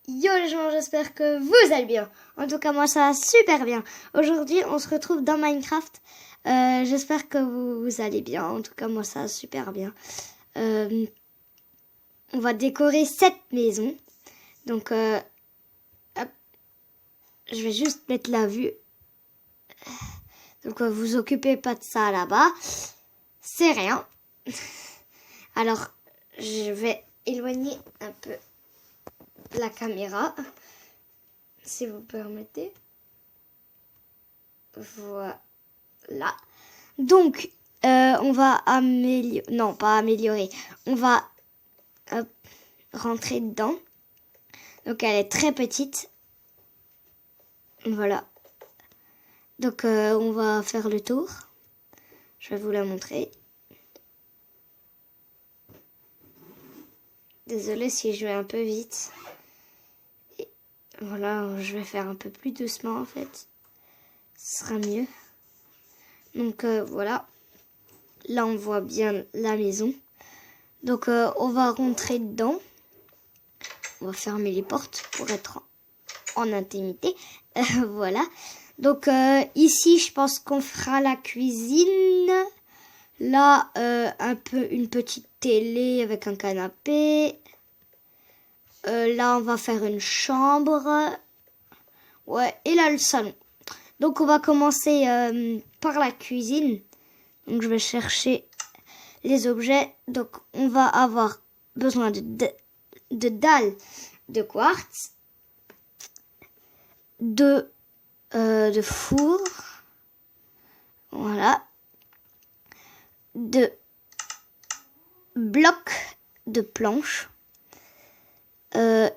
Yo les gens, j'espère que vous allez bien. En tout cas, moi ça va super bien. Aujourd'hui, on se retrouve dans Minecraft. J'espère que vous allez bien. En tout cas, moi ça va super bien. On va décorer cette maison. Donc, hop, je vais juste mettre la vue. Donc, vous occupez pas de ça là-bas. C'est rien. Alors, je vais éloigner un peu la caméra, si vous permettez. Voilà. Donc, on va améliorer... Non, pas améliorer. On va rentrer dedans. Donc, elle est très petite. Voilà. Donc, on va faire le tour. Je vais vous la montrer. Désolée si je vais un peu vite. Et voilà, je vais faire un peu plus doucement en fait. Ce sera mieux. Donc voilà. Là, on voit bien la maison. Donc, on va rentrer dedans. On va fermer les portes pour être en intimité. Voilà. Donc, ici, je pense qu'on fera la cuisine. Là, une petite télé avec un canapé. Là, on va faire une chambre. Ouais, et là, le salon. Donc, on va commencer par la cuisine. Donc, je vais chercher les objets. Donc, on va avoir besoin de dalles de quartz, de four, voilà, de blocs de planches, des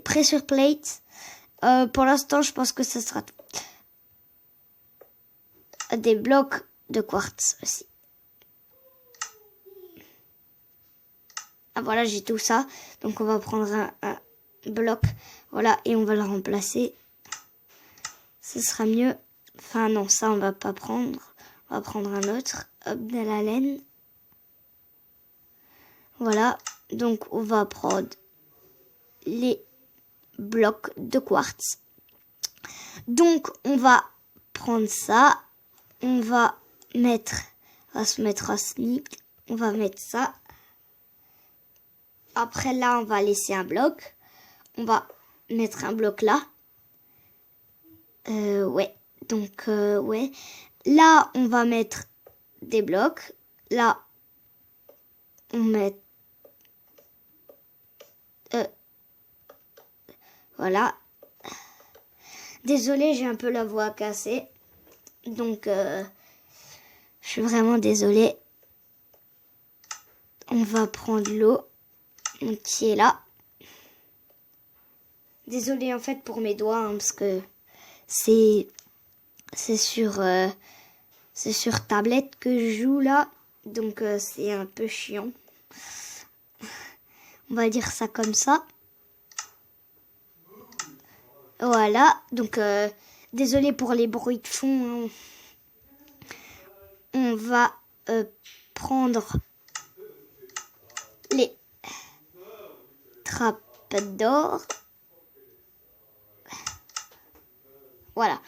pressure plates. Pour l'instant, je pense que ce sera tout. Des blocs de quartz aussi. Ah voilà, j'ai tout ça. Donc on va prendre un bloc, voilà, et on va le remplacer. Ce sera mieux. Enfin non, ça on va pas prendre. On va prendre un autre. Hop, de la laine. Voilà, donc on va prendre les blocs de quartz. Donc on va prendre ça. On va se mettre à sneak. On va mettre ça. Après là, on va laisser un bloc. On va mettre un bloc là. Ouais. Donc, ouais. Là, on va mettre des blocs. Là, on met... voilà. Désolée, j'ai un peu la voix cassée. Donc, je suis vraiment désolée. On va prendre l'eau qui est là. Désolée en fait pour mes doigts, hein, parce que c'est sur tablette que je joue là. Donc, c'est un peu chiant. On va dire ça comme ça. Voilà. Donc, désolé pour les bruits de fond. Hein. On va prendre les trapdoors. Voilà.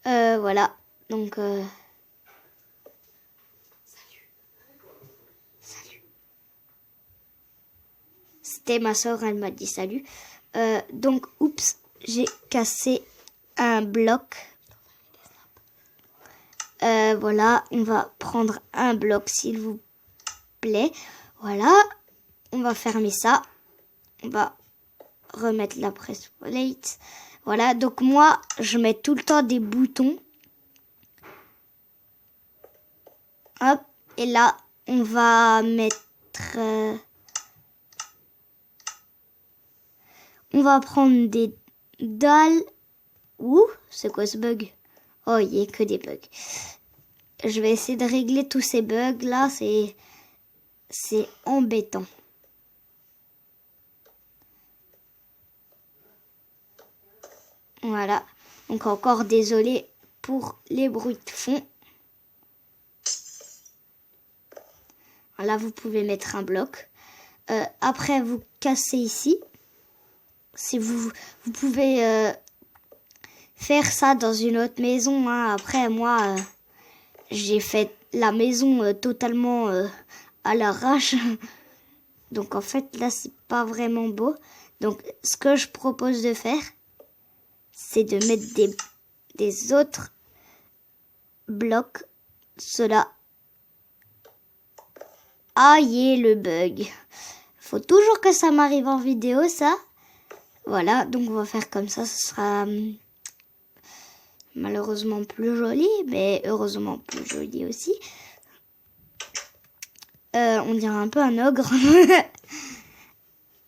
Voilà. Donc, salut. C'était ma soeur, elle m'a dit salut. Donc, oups, j'ai cassé un bloc. Voilà, on va prendre un bloc, s'il vous plaît. Voilà, on va fermer ça. On va remettre la presse plate. Voilà, donc moi, je mets tout le temps des boutons. Hop, et là, on va mettre... on va prendre des dalles. Ouh, c'est quoi ce bug? Oh, il n'y a que des bugs. Je vais essayer de régler tous ces bugs là, c'est embêtant. Voilà. Donc encore désolé pour les bruits de fond. Là, vous pouvez mettre un bloc. Après, vous cassez ici. Si vous pouvez faire ça dans une autre maison. Hein. Après, moi, j'ai fait la maison totalement à l'arrache. Donc, en fait, là, c'est pas vraiment beau. Donc, ce que je propose de faire, c'est de mettre des autres blocs. Cela. Aïe, le bug. Faut toujours que ça m'arrive en vidéo, ça. Voilà, donc on va faire comme ça. Ce sera malheureusement plus joli, mais heureusement plus joli aussi. On dirait un peu un ogre.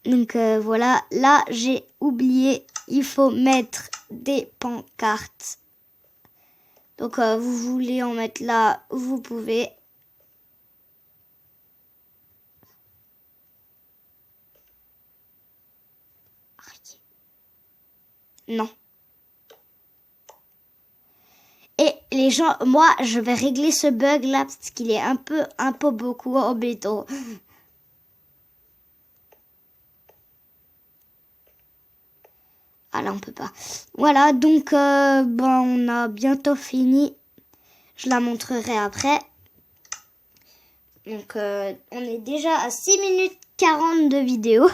Donc voilà, là j'ai oublié, il faut mettre des pancartes. Donc vous voulez en mettre là, vous pouvez. Non. Et les gens, moi, je vais régler ce bug là parce qu'il est un peu beaucoup embêtant. Ah là, on peut pas. Voilà, donc on a bientôt fini. Je la montrerai après. Donc on est déjà à 6 minutes 40 de vidéo.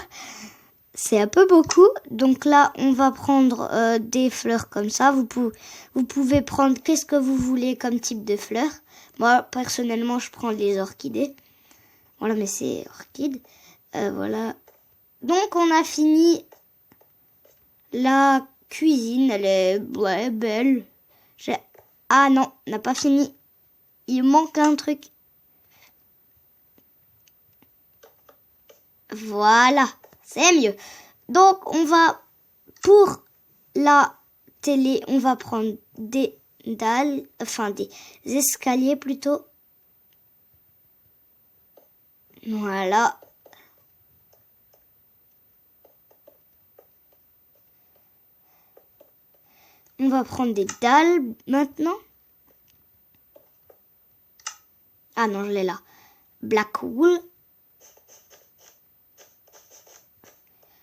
C'est un peu beaucoup. Donc là, on va prendre des fleurs comme ça. Vous pouvez prendre qu'est-ce que vous voulez comme type de fleurs. Moi, personnellement, je prends les orchidées. Voilà, mais c'est orchide. Voilà. Donc, on a fini la cuisine. Elle est belle. Ah non, on n'a pas fini. Il manque un truc. Voilà. C'est mieux. Donc, on va, pour la télé, on va prendre des dalles, enfin des escaliers plutôt. Voilà. On va prendre des dalles maintenant. Ah non, je l'ai là. Black wool.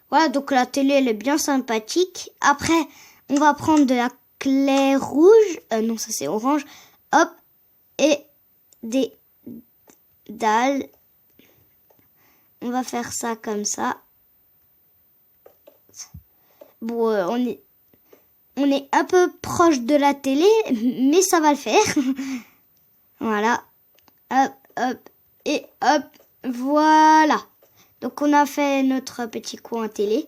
Voilà, donc la télé, elle est bien sympathique. Après, on va prendre de la claire rouge. Non, ça c'est orange. Hop. Et des dalles. On va faire ça comme ça. Bon, on est un peu proche de la télé, mais ça va le faire. Voilà. Hop, hop. Et hop. Voilà. Donc, on a fait notre petit coin télé.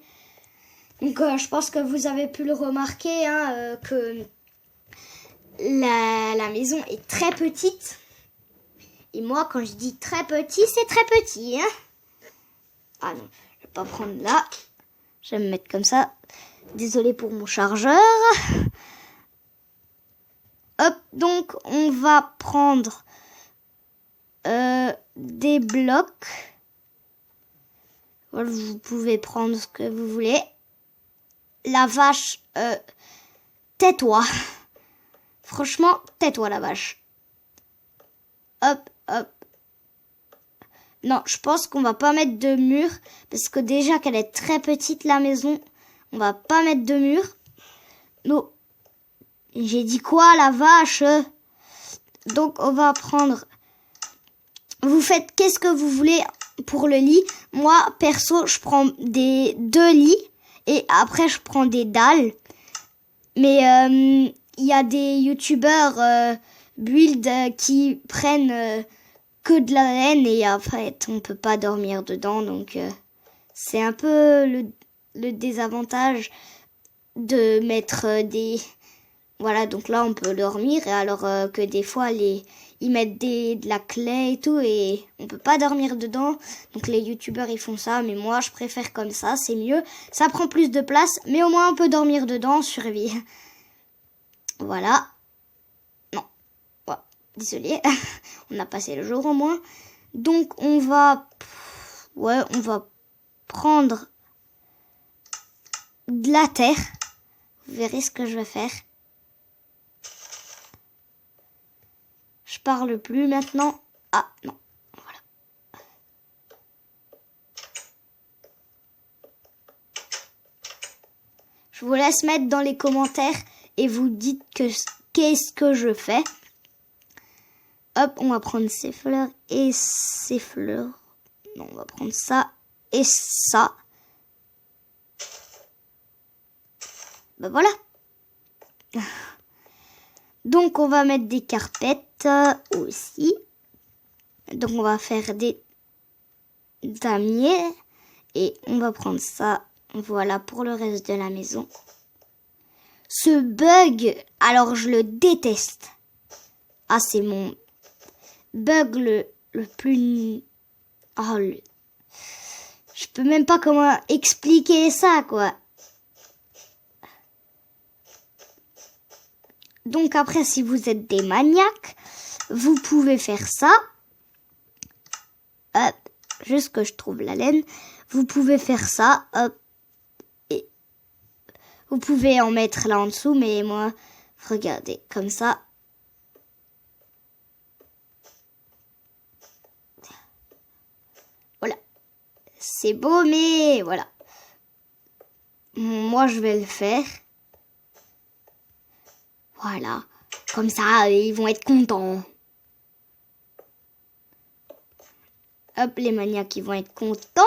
Donc, je pense que vous avez pu le remarquer, hein, que la maison est très petite. Et moi, quand je dis très petit, c'est très petit. Hein. Ah non, je vais pas prendre là. Je vais me mettre comme ça. Désolée pour mon chargeur. Hop, donc, on va prendre des blocs. Vous pouvez prendre ce que vous voulez. La vache, tais-toi. Franchement, tais-toi la vache. Hop, hop. Non, je pense qu'on va pas mettre de mur. Parce que déjà qu'elle est très petite la maison. On va pas mettre de mur. Non. J'ai dit quoi la vache? Donc on va prendre... Vous faites qu'est-ce que vous voulez pour le lit. Moi, perso, je prends deux lits. Et après, je prends des dalles. Mais il y a des youtubeurs build qui prennent que de la laine. Et après, on peut pas dormir dedans. Donc, c'est un peu le désavantage de mettre des... Voilà, donc là, on peut dormir. Alors que des fois, ils mettent de la claie et tout et on peut pas dormir dedans. Donc les youtubeurs ils font ça, mais moi je préfère comme ça, c'est mieux. Ça prend plus de place, mais au moins on peut dormir dedans, survie. Voilà. Non. Ouais, désolé. On a passé le jour au moins. Donc on va prendre de la terre. Vous verrez ce que je vais faire. parle plus maintenant. Ah non, voilà. Je vous laisse mettre dans les commentaires et vous dites qu'est-ce que je fais. Hop, on va prendre ces fleurs et ces fleurs. Non, on va prendre ça et ça. Ben voilà. Donc, on va mettre des carpettes aussi. Donc, on va faire des damiers. Et on va prendre ça. Voilà, pour le reste de la maison. Ce bug, alors je le déteste. Ah, c'est mon bug le plus... Oh, je peux même pas comment expliquer ça, quoi. Donc après, si vous êtes des maniaques, vous pouvez faire ça. Hop, juste que je trouve la laine. Vous pouvez faire ça. Hop. Et vous pouvez en mettre là en dessous, mais moi, regardez, comme ça. Voilà. C'est beau, mais voilà. Moi, je vais le faire. Voilà. Comme ça, ils vont être contents. Hop, les maniaques, ils vont être contents.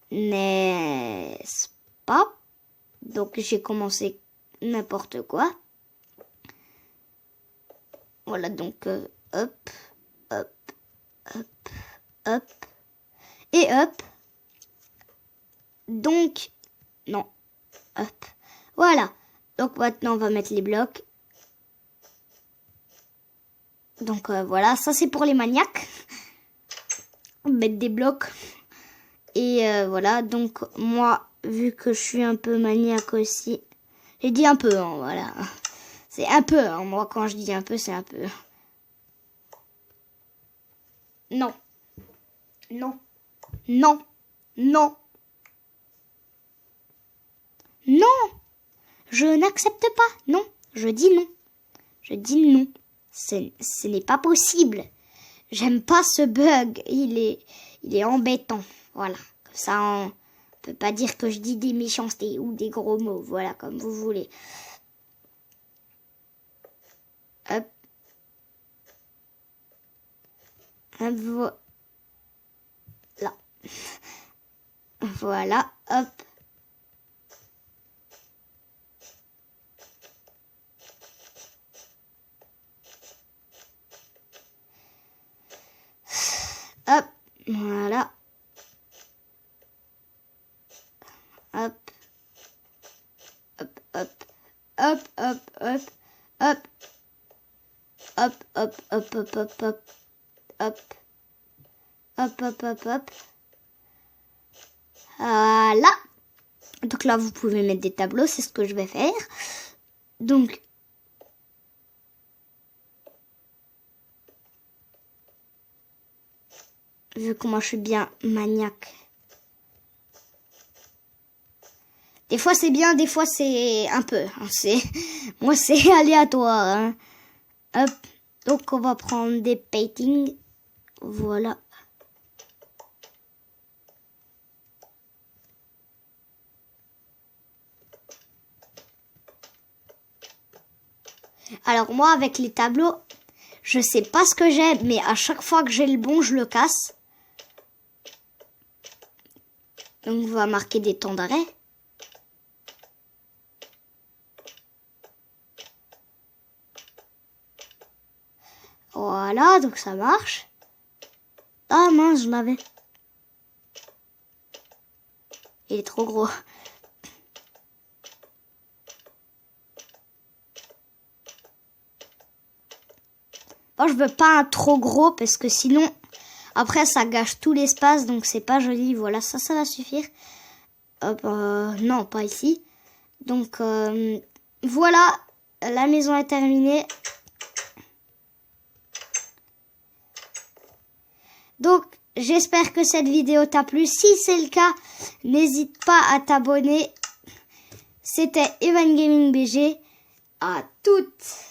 N'est-ce pas? Donc, j'ai commencé n'importe quoi. Voilà, donc, hop, hop, hop, hop. Et hop. Donc, non. Hop. Voilà. Donc maintenant, on va mettre les blocs. Donc voilà, ça c'est pour les maniaques. Mettre des blocs. Et voilà, donc moi, vu que je suis un peu maniaque aussi. J'ai dit un peu, hein, voilà. C'est un peu, hein, moi quand je dis un peu, c'est un peu. Non. Non. Non. Non. Non. Je n'accepte pas. Non. Je dis non. Je dis non. Ce n'est pas possible. J'aime pas ce bug. Il est embêtant. Voilà. Comme ça, on peut pas dire que je dis des méchancetés ou des gros mots. Voilà, comme vous voulez. Hop. Hop, voilà. Voilà. Hop. Hop, voilà. Hop. Hop, hop. Hop, hop, hop. Hop. Hop, hop, hop, hop, hop, hop. Hop. Hop, hop, hop, hop. Voilà. Donc là, vous pouvez mettre des tableaux, c'est ce que je vais faire. Donc, vu que moi je suis bien maniaque. Des fois c'est bien, des fois c'est un peu. Hein, moi c'est aléatoire. Hein. Hop. Donc on va prendre des paintings. Voilà. Alors moi avec les tableaux, je sais pas ce que j'ai, mais à chaque fois que j'ai le bon, je le casse. Donc on va marquer des temps d'arrêt. Voilà, donc ça marche. Ah mince, je l'avais. Il est trop gros. Moi, je veux pas un trop gros parce que sinon, après, ça gâche tout l'espace. Donc, c'est pas joli. Voilà, ça va suffire. Hop, non, pas ici. Donc, voilà. La maison est terminée. Donc, j'espère que cette vidéo t'a plu. Si c'est le cas, n'hésite pas à t'abonner. C'était Evan Gaming BG. À toutes.